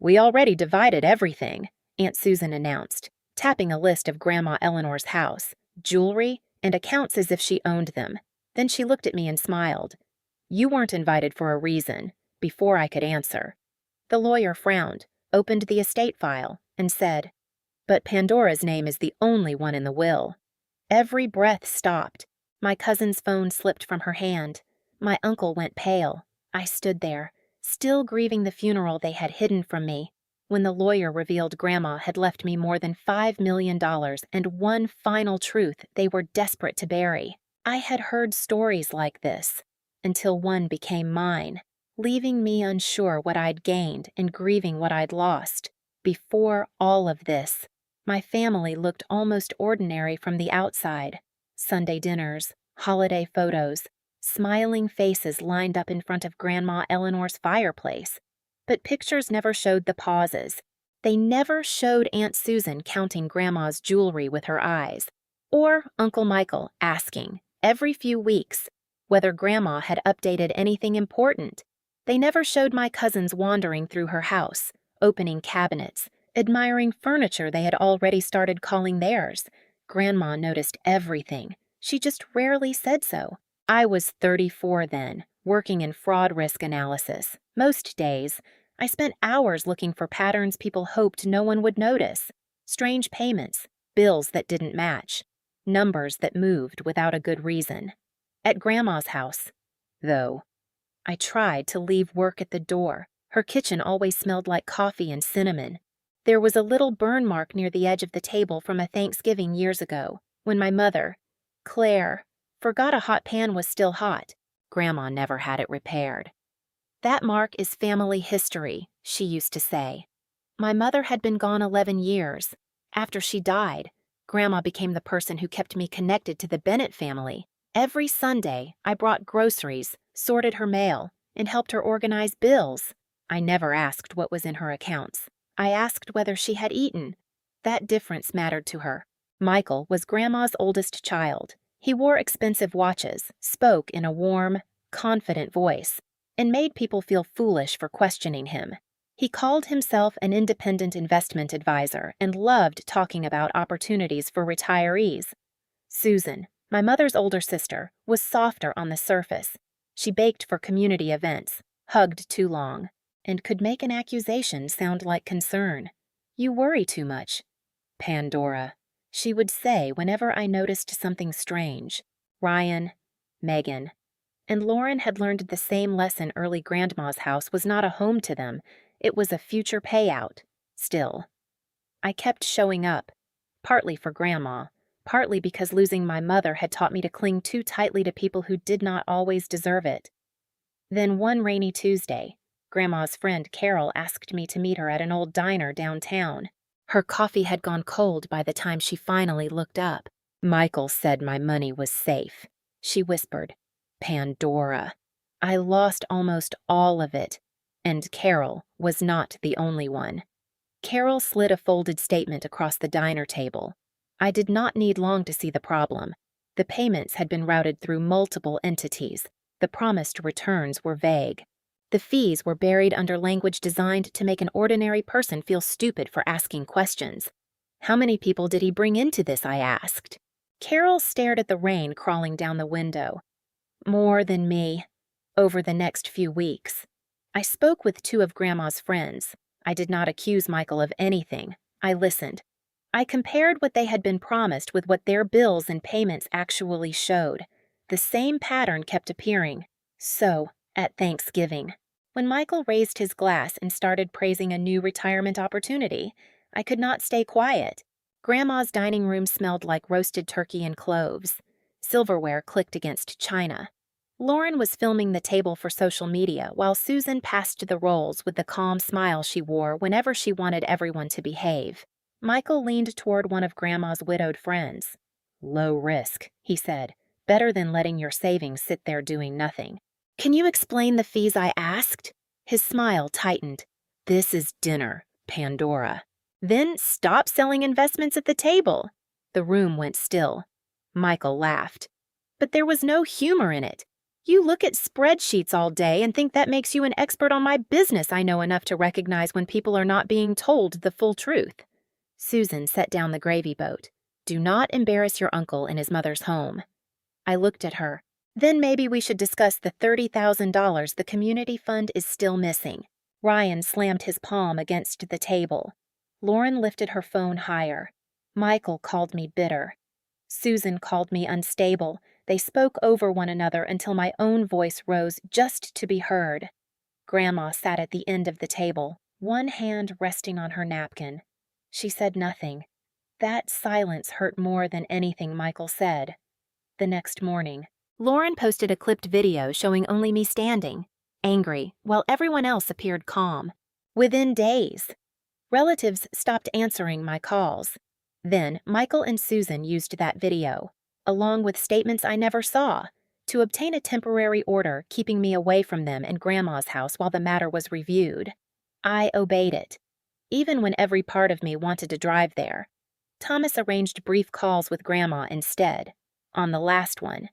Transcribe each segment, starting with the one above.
"We already divided everything," Aunt Susan announced, tapping a list of Grandma Eleanor's house, jewelry, and accounts as if she owned them. Then she looked at me and smiled. "You weren't invited for a reason," before I could answer. The lawyer frowned, opened the estate file, and said, "But Pandora's name is the only one in the will." Every breath stopped. My cousin's phone slipped from her hand. My uncle went pale. I stood there, still grieving the funeral they had hidden from me, when the lawyer revealed Grandma had left me more than $5 million and one final truth they were desperate to bury. I had heard stories like this, until one became mine, leaving me unsure what I'd gained and grieving what I'd lost. Before all of this, my family looked almost ordinary from the outside. Sunday dinners, holiday photos, smiling faces lined up in front of Grandma Eleanor's fireplace. But pictures never showed the pauses. They never showed Aunt Susan counting Grandma's jewelry with her eyes, or Uncle Michael asking, every few weeks, whether Grandma had updated anything important. They never showed my cousins wandering through her house, opening cabinets, admiring furniture they had already started calling theirs. Grandma noticed everything. She just rarely said so. I was 34 then, working in fraud risk analysis. Most days, I spent hours looking for patterns people hoped no one would notice. Strange payments, bills that didn't match, numbers that moved without a good reason. At Grandma's house, though, I tried to leave work at the door. Her kitchen always smelled like coffee and cinnamon. There was a little burn mark near the edge of the table from a Thanksgiving years ago, when my mother, Claire, forgot a hot pan was still hot. Grandma never had it repaired. "That mark is family history," she used to say. My mother had been gone 11 years. After she died, Grandma became the person who kept me connected to the Bennett family. Every Sunday, I brought groceries, sorted her mail, and helped her organize bills. I never asked what was in her accounts. I asked whether she had eaten. That difference mattered to her. Michael was Grandma's oldest child. He wore expensive watches, spoke in a warm, confident voice, and made people feel foolish for questioning him. He called himself an independent investment advisor and loved talking about opportunities for retirees. Susan, my mother's older sister, was softer on the surface. She baked for community events, hugged too long, and could make an accusation sound like concern. "You worry too much." "Pandora," she would say whenever I noticed something strange. Ryan, Megan, and Lauren had learned the same lesson. Early Grandma's house was not a home to them. It was a future payout. Still, I kept showing up, partly for Grandma, partly because losing my mother had taught me to cling too tightly to people who did not always deserve it. Then one rainy Tuesday, Grandma's friend Carol asked me to meet her at an old diner downtown. Her coffee had gone cold by the time she finally looked up. "Michael said my money was safe," she whispered. "Pandora. I lost almost all of it, and Carol was not the only one." Carol slid a folded statement across the diner table. I did not need long to see the problem. The payments had been routed through multiple entities. The promised returns were vague. The fees were buried under language designed to make an ordinary person feel stupid for asking questions. "How many people did he bring into this?" I asked. Carol stared at the rain crawling down the window. "More than me, over the next few weeks." I spoke with 2 of Grandma's friends. I did not accuse Michael of anything. I listened. I compared what they had been promised with what their bills and payments actually showed. The same pattern kept appearing. So, at Thanksgiving, when Michael raised his glass and started praising a new retirement opportunity, I could not stay quiet. Grandma's dining room smelled like roasted turkey and cloves. Silverware clicked against china. Lauren was filming the table for social media while Susan passed the rolls with the calm smile she wore whenever she wanted everyone to behave. Michael leaned toward one of Grandma's widowed friends. "Low risk," he said. "Better than letting your savings sit there doing nothing." "Can you explain the fees I asked?" His smile tightened. "This is dinner, Pandora." "Then stop selling investments at the table." The room went still. Michael laughed. But there was no humor in it. You look at spreadsheets all day and think that makes you an expert on my business. I know enough to recognize when people are not being told the full truth. Susan set down the gravy boat. Do not embarrass your uncle in his mother's home. I looked at her. Then maybe we should discuss the $30,000 the community fund is still missing. Ryan slammed his palm against the table. Lauren lifted her phone higher. Michael called me bitter. Susan called me unstable. They spoke over one another until my own voice rose just to be heard. Grandma sat at the end of the table, one hand resting on her napkin. She said nothing. That silence hurt more than anything Michael said. The next morning, Lauren posted a clipped video showing only me standing, angry, while everyone else appeared calm. Within days, relatives stopped answering my calls. Then Michael and Susan used that video, along with statements I never saw, to obtain a temporary order keeping me away from them and Grandma's house while the matter was reviewed. I obeyed it, even when every part of me wanted to drive there. Thomas arranged brief calls with Grandma instead. On the last one,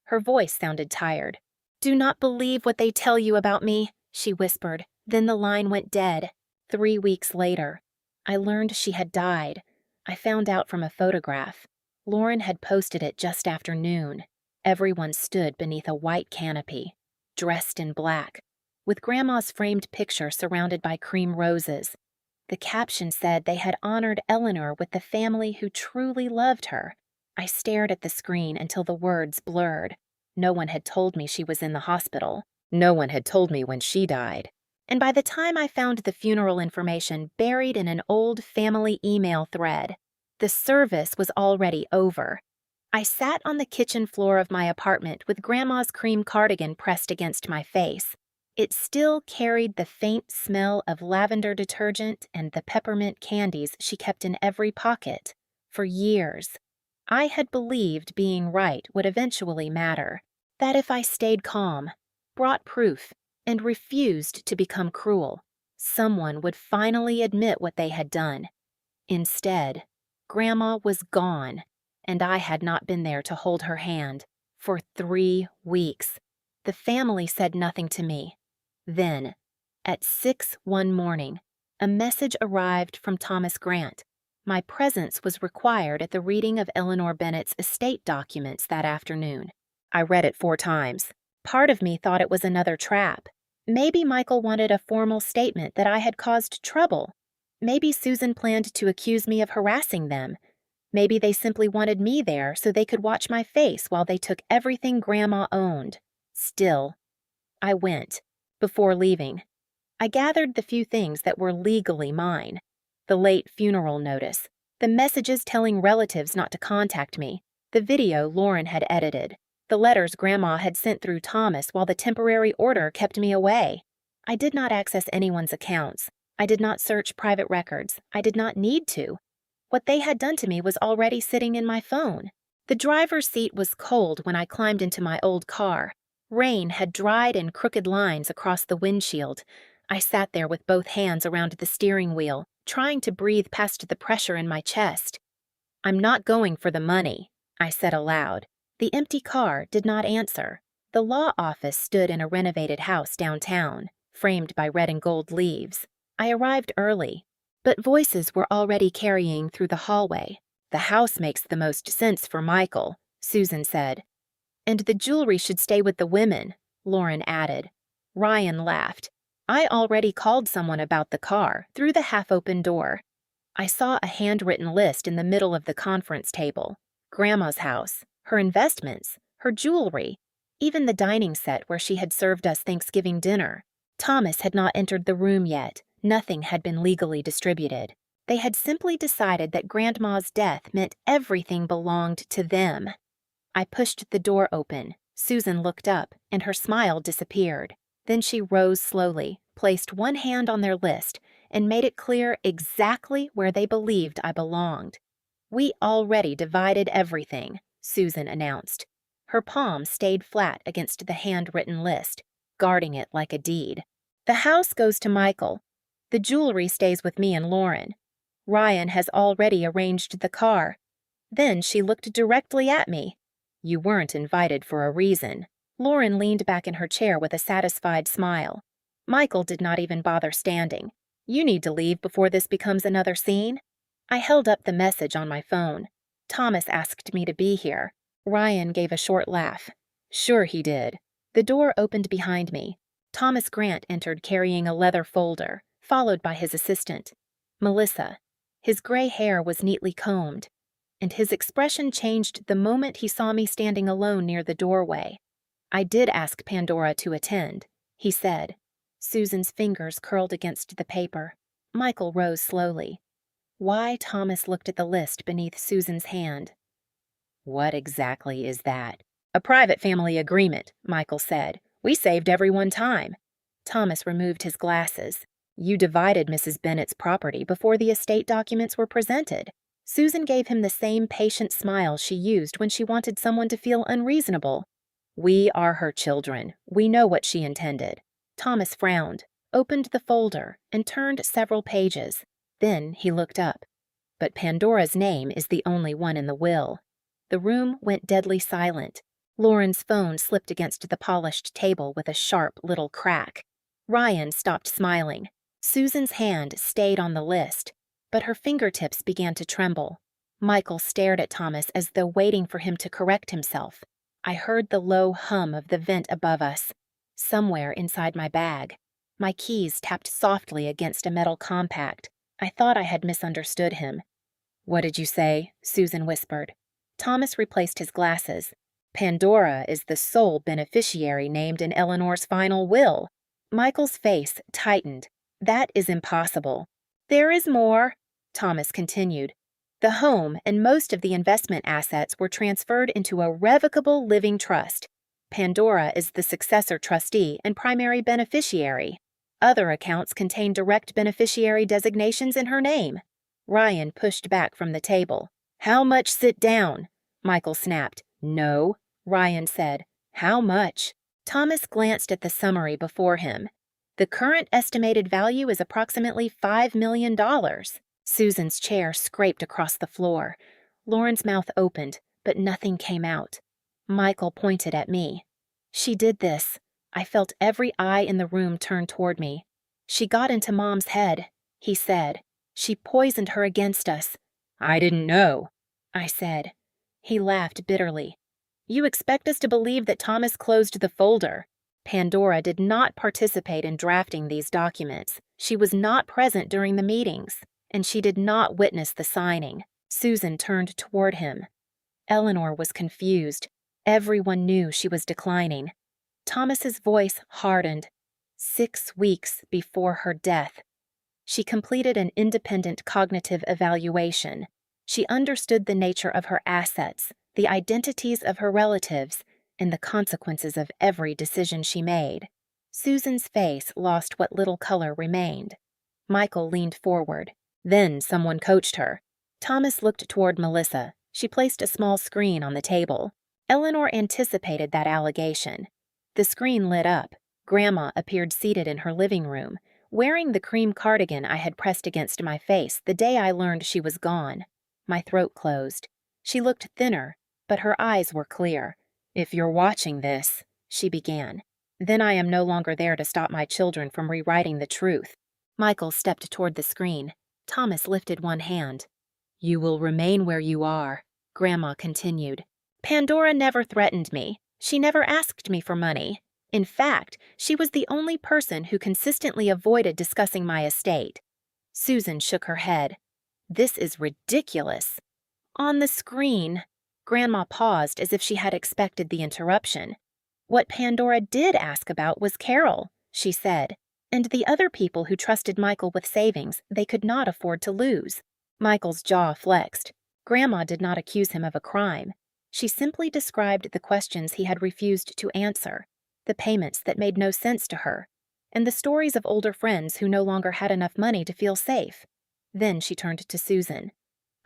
her voice sounded tired. "Do not believe what they tell you about me," she whispered. Then the line went dead. 3 weeks later, I learned she had died. I found out from a photograph. Lauren had posted it just after noon. Everyone stood beneath a white canopy, dressed in black, with Grandma's framed picture surrounded by cream roses. The caption said they had honored Eleanor with the family who truly loved her. I stared at the screen until the words blurred. No one had told me she was in the hospital. No one had told me when she died. And by the time I found the funeral information buried in an old family email thread, the service was already over. I sat on the kitchen floor of my apartment with Grandma's cream cardigan pressed against my face. It still carried the faint smell of lavender detergent and the peppermint candies she kept in every pocket. For years, I had believed being right would eventually matter, that if I stayed calm, brought proof, and refused to become cruel, someone would finally admit what they had done. Instead, Grandma was gone, and I had not been there to hold her hand. For 3 weeks, the family said nothing to me. Then, at 6 one morning, a message arrived from Thomas Grant. My presence was required at the reading of Eleanor Bennett's estate documents that afternoon. I read it 4 times. Part of me thought it was another trap. Maybe Michael wanted a formal statement that I had caused trouble. Maybe Susan planned to accuse me of harassing them. Maybe they simply wanted me there so they could watch my face while they took everything Grandma owned. Still, I went. Before leaving, I gathered the few things that were legally mine. The late funeral notice, the messages telling relatives not to contact me, the video Lauren had edited, the letters Grandma had sent through Thomas while the temporary order kept me away. I did not access anyone's accounts. I did not search private records. I did not need to. What they had done to me was already sitting in my phone. The driver's seat was cold when I climbed into my old car. Rain had dried in crooked lines across the windshield. I sat there with both hands around the steering wheel, trying to breathe past the pressure in my chest. "I'm not going for the money," I said aloud. The empty car did not answer. The law office stood in a renovated house downtown, framed by red and gold leaves. I arrived early, but voices were already carrying through the hallway. "The house makes the most sense for Michael," Susan said. "And the jewelry should stay with the women," Lauren added. Ryan laughed. I already called someone about the car through the half-open door. I saw a handwritten list in the middle of the conference table. Grandma's house, her investments, her jewelry, even the dining set where she had served us Thanksgiving dinner. Thomas had not entered the room yet. Nothing had been legally distributed. They had simply decided that Grandma's death meant everything belonged to them. I pushed the door open. Susan looked up, and her smile disappeared. Then she rose slowly, placed one hand on their list, and made it clear exactly where they believed I belonged. "We already divided everything," Susan announced. Her palm stayed flat against the handwritten list, guarding it like a deed. "The house goes to Michael. The jewelry stays with me and Lauren. Ryan has already arranged the car." Then she looked directly at me. "You weren't invited for a reason," Lauren leaned back in her chair with a satisfied smile. Michael did not even bother standing. You need to leave before this becomes another scene. I held up the message on my phone. Thomas asked me to be here. Ryan gave a short laugh. Sure he did. The door opened behind me. Thomas Grant entered carrying a leather folder, followed by his assistant, Melissa. His gray hair was neatly combed, and his expression changed the moment he saw me standing alone near the doorway. I did ask Pandora to attend, he said. Susan's fingers curled against the paper. Michael rose slowly. Why Thomas looked at the list beneath Susan's hand. What exactly is that? A private family agreement, Michael said. We saved everyone time. Thomas removed his glasses. You divided Mrs. Bennett's property before the estate documents were presented. Susan gave him the same patient smile she used when she wanted someone to feel unreasonable. We are her children. We know what she intended. Thomas frowned, opened the folder, and turned several pages. Then he looked up. But Pandora's name is the only one in the will. The room went deadly silent. Lauren's phone slipped against the polished table with a sharp little crack. Ryan stopped smiling. Susan's hand stayed on the list, but her fingertips began to tremble. Michael stared at Thomas as though waiting for him to correct himself. I heard the low hum of the vent above us. Somewhere inside my bag, my keys tapped softly against a metal compact. I thought I had misunderstood him. What did you say? Susan whispered. Thomas replaced his glasses. Pandora is the sole beneficiary named in Eleanor's final will. Michael's face tightened. That is impossible. There is more, Thomas continued. The home and most of the investment assets were transferred into a revocable living trust. Pandora is the successor trustee and primary beneficiary. Other accounts contain direct beneficiary designations in her name. Ryan pushed back from the table. How much? Sit down, Michael snapped. No, Ryan said. How much? Thomas glanced at the summary before him. The current estimated value is approximately $5 million. Susan's chair scraped across the floor. Lauren's mouth opened, but nothing came out. Michael pointed at me. She did this. I felt every eye in the room turn toward me. She got into Mom's head, he said. She poisoned her against us. I didn't know, I said. He laughed bitterly. You expect us to believe that Thomas closed the folder. Pandora did not participate in drafting these documents. She was not present during the meetings, and she did not witness the signing. Susan turned toward him. Eleanor was confused. Everyone knew she was declining. Thomas's voice hardened. 6 weeks before her death. She completed an independent cognitive evaluation. She understood the nature of her assets, the identities of her relatives, and the consequences of every decision she made. Susan's face lost what little color remained. Michael leaned forward. Then someone coached her. Thomas looked toward Melissa. She placed a small screen on the table. Eleanor anticipated that allegation. The screen lit up. Grandma appeared seated in her living room, wearing the cream cardigan I had pressed against my face the day I learned she was gone. My throat closed. She looked thinner, but her eyes were clear. If you're watching this, she began, then I am no longer there to stop my children from rewriting the truth. Michael stepped toward the screen. Thomas lifted one hand. You will remain where you are, Grandma continued. Pandora never threatened me. She never asked me for money. In fact, she was the only person who consistently avoided discussing my estate. Susan shook her head. This is ridiculous. On the screen, Grandma paused as if she had expected the interruption. What Pandora did ask about was Carol, she said, and the other people who trusted Michael with savings they could not afford to lose. Michael's jaw flexed. Grandma did not accuse him of a crime. She simply described the questions he had refused to answer, the payments that made no sense to her, and the stories of older friends who no longer had enough money to feel safe. Then she turned to Susan.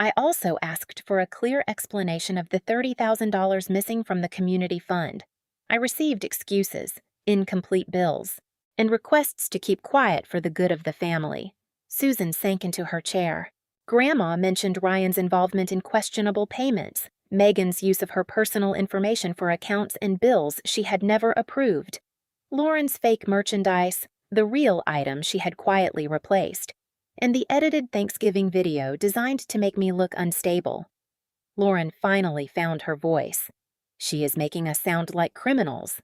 I also asked for a clear explanation of the $30,000 missing from the community fund. I received excuses, incomplete bills, and requests to keep quiet for the good of the family. Susan sank into her chair. Grandma mentioned Ryan's involvement in questionable payments, Megan's use of her personal information for accounts and bills she had never approved. Lauren's fake merchandise, the real item she had quietly replaced, and the edited Thanksgiving video designed to make me look unstable. Lauren finally found her voice. She is making us sound like criminals.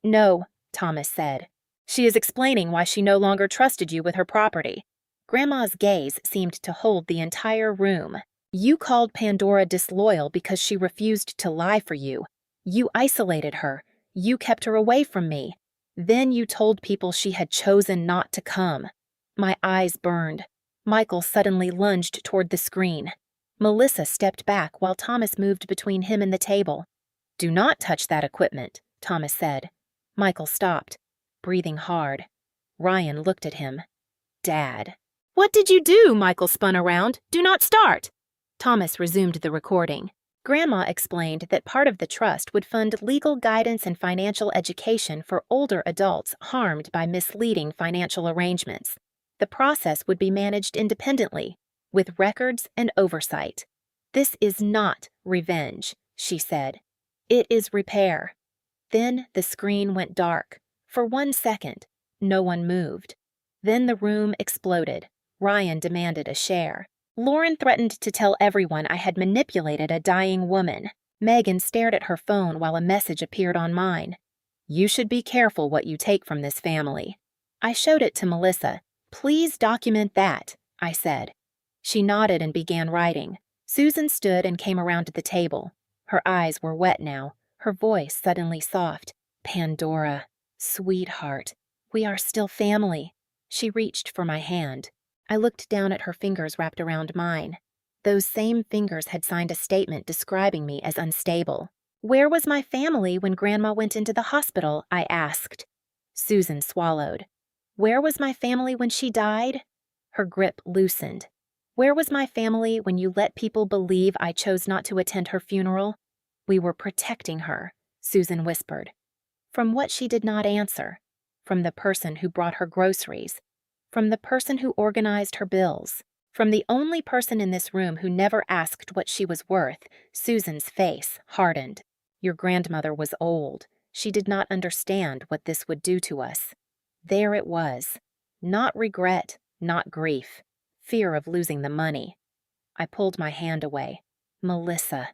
No, Thomas said. She is explaining why she no longer trusted you with her property. Grandma's gaze seemed to hold the entire room. You called Pandora disloyal because she refused to lie for you. You isolated her. You kept her away from me. Then you told people she had chosen not to come. My eyes burned. Michael suddenly lunged toward the screen. Melissa stepped back while Thomas moved between him and the table. Do not touch that equipment, Thomas said. Michael stopped, breathing hard. Ryan looked at him. Dad. What did you do? Michael spun around. Do not start. Thomas resumed the recording. Grandma explained that part of the trust would fund legal guidance and financial education for older adults harmed by misleading financial arrangements. The process would be managed independently, with records and oversight. This is not revenge, she said. It is repair. Then the screen went dark. For 1 second, no one moved. Then the room exploded. Ryan demanded a share. Lauren threatened to tell everyone I had manipulated a dying woman. Megan stared at her phone while a message appeared on mine. You should be careful what you take from this family. I showed it to Melissa. Please document that, I said. She nodded and began writing. Susan stood and came around to the table. Her eyes were wet now, her voice suddenly soft. Pandora, sweetheart, we are still family. She reached for my hand. I looked down at her fingers wrapped around mine. Those same fingers had signed a statement describing me as unstable. Where was my family when Grandma went into the hospital? I asked. Susan swallowed. Where was my family when she died? Her grip loosened. Where was my family when you let people believe I chose not to attend her funeral? We were protecting her, Susan whispered. From what she did not answer. From the person who brought her groceries. From the person who organized her bills. From the only person in this room who never asked what she was worth. Susan's face hardened. Your grandmother was old. She did not understand what this would do to us. There it was. Not regret, not grief. Fear of losing the money. I pulled my hand away. Melissa,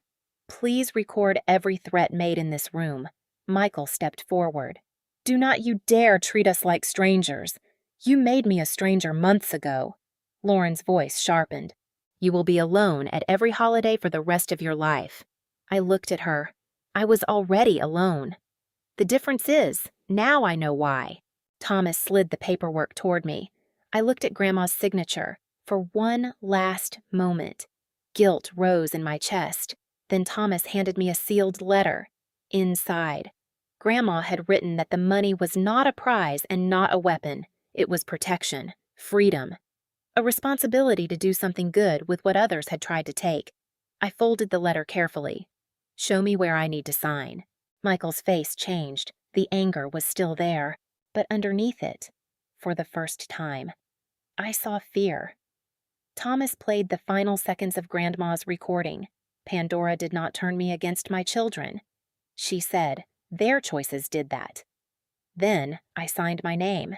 please record every threat made in this room. Michael stepped forward. Do not you dare treat us like strangers. You made me a stranger months ago. Lauren's voice sharpened. You will be alone at every holiday for the rest of your life. I looked at her. I was already alone. The difference is, now I know why. Thomas slid the paperwork toward me. I looked at Grandma's signature. For one last moment. Guilt rose in my chest. Then Thomas handed me a sealed letter. Inside, Grandma had written that the money was not a prize and not a weapon. It was protection, freedom, a responsibility to do something good with what others had tried to take. I folded the letter carefully. Show me where I need to sign. Michael's face changed. The anger was still there, but underneath it, for the first time, I saw fear. Thomas played the final seconds of Grandma's recording. Pandora did not turn me against my children. She said their choices did that. Then I signed my name,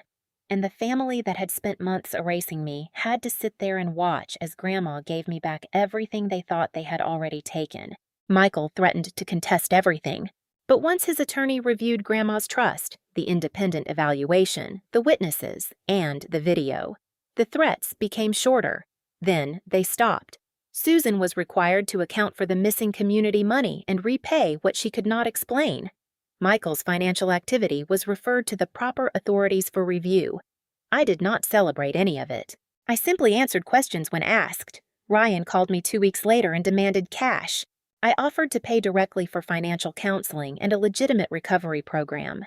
and the family that had spent months erasing me had to sit there and watch as Grandma gave me back everything they thought they had already taken. Michael threatened to contest everything, but once his attorney reviewed Grandma's trust, the independent evaluation, the witnesses, and the video, the threats became shorter. Then they stopped. Susan was required to account for the missing community money and repay what she could not explain. Michael's financial activity was referred to the proper authorities for review. I did not celebrate any of it. I simply answered questions when asked. Ryan called me 2 weeks later and demanded cash. I offered to pay directly for financial counseling and a legitimate recovery program.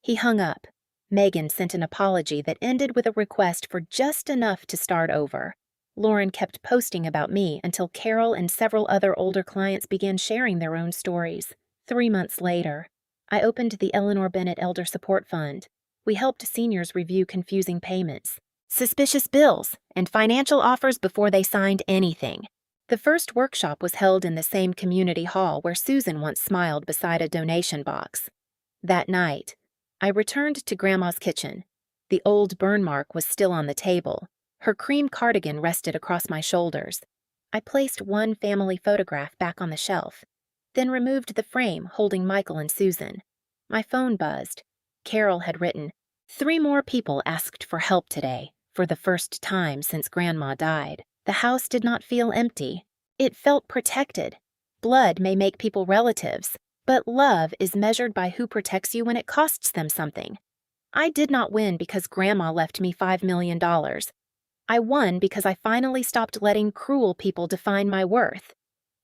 He hung up. Megan sent an apology that ended with a request for just enough to start over. Lauren kept posting about me until Carol and several other older clients began sharing their own stories. 3 months later, I opened the Eleanor Bennett Elder Support Fund. We helped seniors review confusing payments, suspicious bills, and financial offers before they signed anything. The first workshop was held in the same community hall where Susan once smiled beside a donation box. That night, I returned to Grandma's kitchen. The old burn mark was still on the table. Her cream cardigan rested across my shoulders. I placed one family photograph back on the shelf, then removed the frame holding Michael and Susan. My phone buzzed. Carol had written, "3 more people asked for help today, for the first time since Grandma died." The house did not feel empty. It felt protected. Blood may make people relatives, but love is measured by who protects you when it costs them something. I did not win because Grandma left me $5 million. I won because I finally stopped letting cruel people define my worth.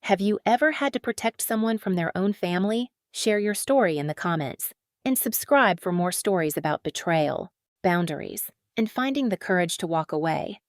Have you ever had to protect someone from their own family? Share your story in the comments. And subscribe for more stories about betrayal, boundaries, and finding the courage to walk away.